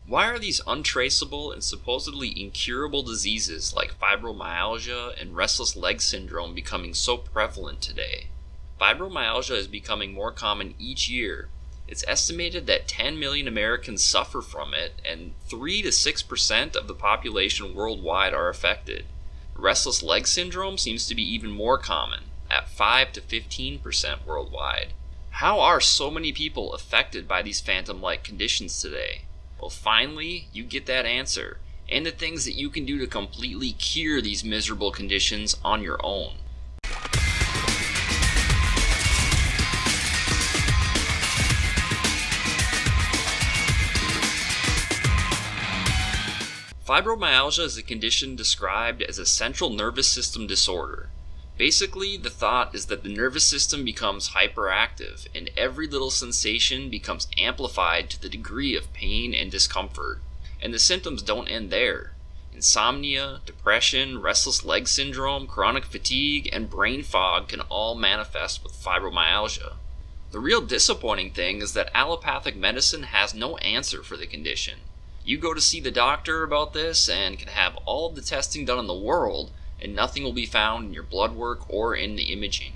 Why are these untraceable and supposedly incurable diseases like fibromyalgia and restless leg syndrome becoming so prevalent today? Fibromyalgia is becoming more common each year. It's estimated that 10 million Americans suffer from it, and 3 to 6% of the population worldwide are affected. Restless leg syndrome seems to be even more common, at 5 to 15% worldwide. How are so many people affected by these phantom-like conditions today? Well, finally, you get that answer, and the things that you can do to completely cure these miserable conditions on your own. Fibromyalgia is a condition described as a central nervous system disorder. Basically, the thought is that the nervous system becomes hyperactive, and every little sensation becomes amplified to the degree of pain and discomfort. And the symptoms don't end there. Insomnia, depression, restless leg syndrome, chronic fatigue, and brain fog can all manifest with fibromyalgia. The real disappointing thing is that allopathic medicine has no answer for the condition. You go to see the doctor about this and can have all of the testing done in the world, and nothing will be found in your blood work or in the imaging.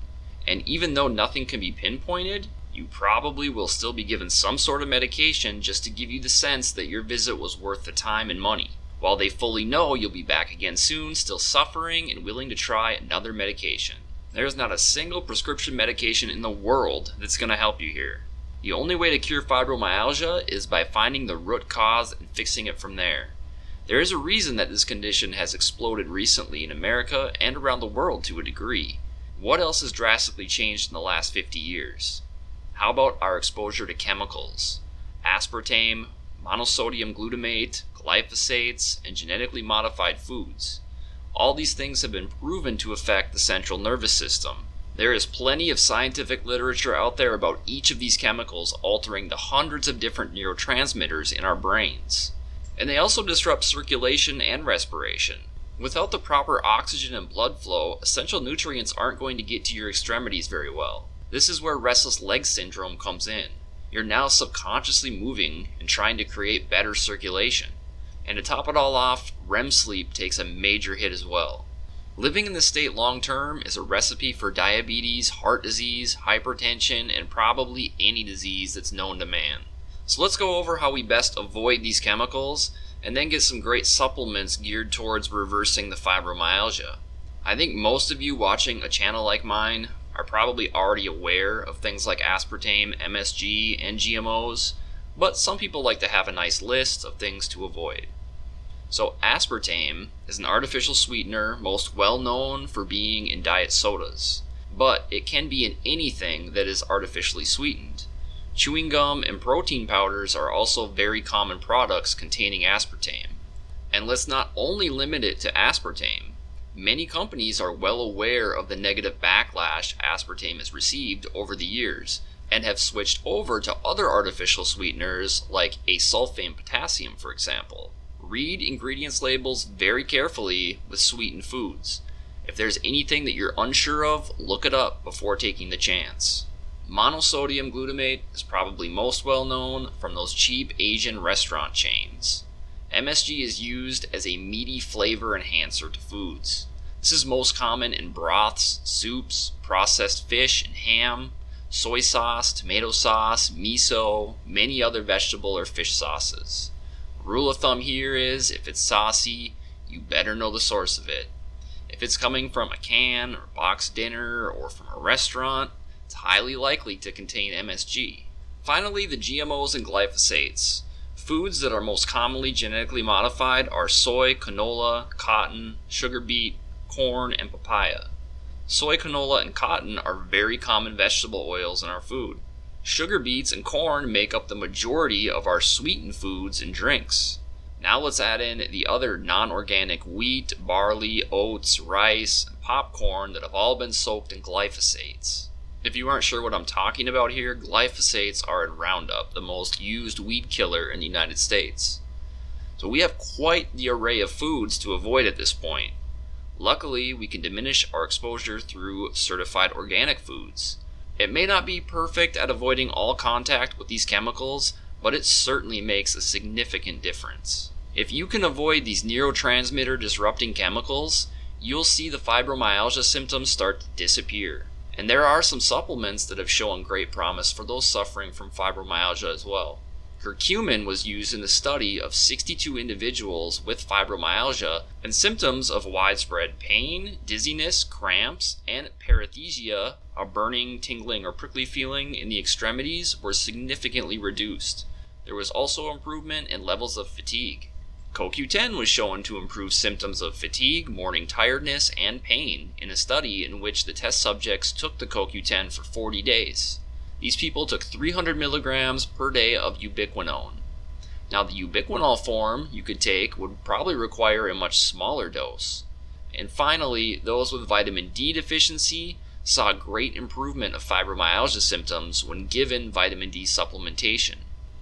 And even though nothing can be pinpointed, you probably will still be given some sort of medication just to give you the sense that your visit was worth the time and money, while they fully know you'll be back again soon, still suffering and willing to try another medication. There's not a single prescription medication in the world that's going to help you here. The only way to cure fibromyalgia is by finding the root cause and fixing it from there. There is a reason that this condition has exploded recently in America and around the world to a degree. What else has drastically changed in the last 50 years? How about our exposure to chemicals? Aspartame, monosodium glutamate, glyphosates, and genetically modified foods. All these things have been proven to affect the central nervous system. There is plenty of scientific literature out there about each of these chemicals altering the hundreds of different neurotransmitters in our brains. And they also disrupt circulation and respiration. Without the proper oxygen and blood flow, essential nutrients aren't going to get to your extremities very well. This is where restless leg syndrome comes in. You're now subconsciously moving and trying to create better circulation. And to top it all off, REM sleep takes a major hit as well. Living in this state long term is a recipe for diabetes, heart disease, hypertension, and probably any disease that's known to man. So let's go over how we best avoid these chemicals, and then get some great supplements geared towards reversing the fibromyalgia. I think most of you watching a channel like mine are probably already aware of things like aspartame, MSG, and GMOs, but some people like to have a nice list of things to avoid. So aspartame is an artificial sweetener most well known for being in diet sodas, but it can be in anything that is artificially sweetened. Chewing gum and protein powders are also very common products containing aspartame. And let's not only limit it to aspartame. Many companies are well aware of the negative backlash aspartame has received over the years, and have switched over to other artificial sweeteners like asulfame potassium, for example. Read ingredients labels very carefully with sweetened foods. If there's anything that you're unsure of, look it up before taking the chance. Monosodium glutamate is probably most well known from those cheap Asian restaurant chains. MSG is used as a meaty flavor enhancer to foods. This is most common in broths, soups, processed fish and ham, soy sauce, tomato sauce, miso, many other vegetable or fish sauces. Rule of thumb here is, if it's saucy, you better know the source of it. If it's coming from a can or box dinner or from a restaurant, it's highly likely to contain MSG. Finally, the GMOs and glyphosates. Foods that are most commonly genetically modified are soy, canola, cotton, sugar beet, corn, and papaya. Soy, canola, and cotton are very common vegetable oils in our food. Sugar beets and corn make up the majority of our sweetened foods and drinks. Now let's add in the other non-organic wheat, barley, oats, rice, and popcorn that have all been soaked in glyphosates. If you aren't sure what I'm talking about here, glyphosates are in Roundup, the most used weed killer in the United States. So we have quite the array of foods to avoid at this point. Luckily, we can diminish our exposure through certified organic foods. It may not be perfect at avoiding all contact with these chemicals, but it certainly makes a significant difference. If you can avoid these neurotransmitter disrupting chemicals, you'll see the fibromyalgia symptoms start to disappear. And there are some supplements that have shown great promise for those suffering from fibromyalgia as well. Curcumin was used in the study of 62 individuals with fibromyalgia, and symptoms of widespread pain, dizziness, cramps, and paresthesia, a burning, tingling, or prickly feeling in the extremities, were significantly reduced. There was also improvement in levels of fatigue. CoQ10 was shown to improve symptoms of fatigue, morning tiredness, and pain in a study in which the test subjects took the CoQ10 for 40 days. These people took 300 milligrams per day of ubiquinone. Now, the ubiquinol form you could take would probably require a much smaller dose. And finally, those with vitamin D deficiency saw a great improvement of fibromyalgia symptoms when given vitamin D supplementation.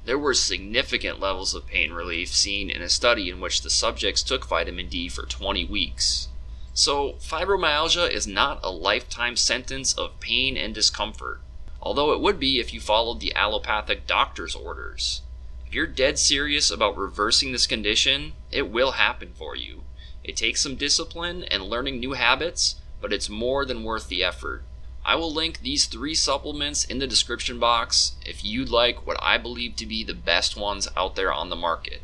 There were significant levels of pain relief seen in a study in which the subjects took vitamin D for 20 weeks. So, fibromyalgia is not a lifetime sentence of pain and discomfort, although it would be if you followed the allopathic doctor's orders. If you're dead serious about reversing this condition, it will happen for you. It takes some discipline and learning new habits, but it's more than worth the effort. I will link these 3 supplements in the description box if you'd like what I believe to be the best ones out there on the market.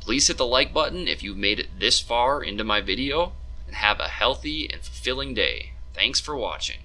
Please hit the like button if you've made it this far into my video, and have a healthy and fulfilling day. Thanks for watching.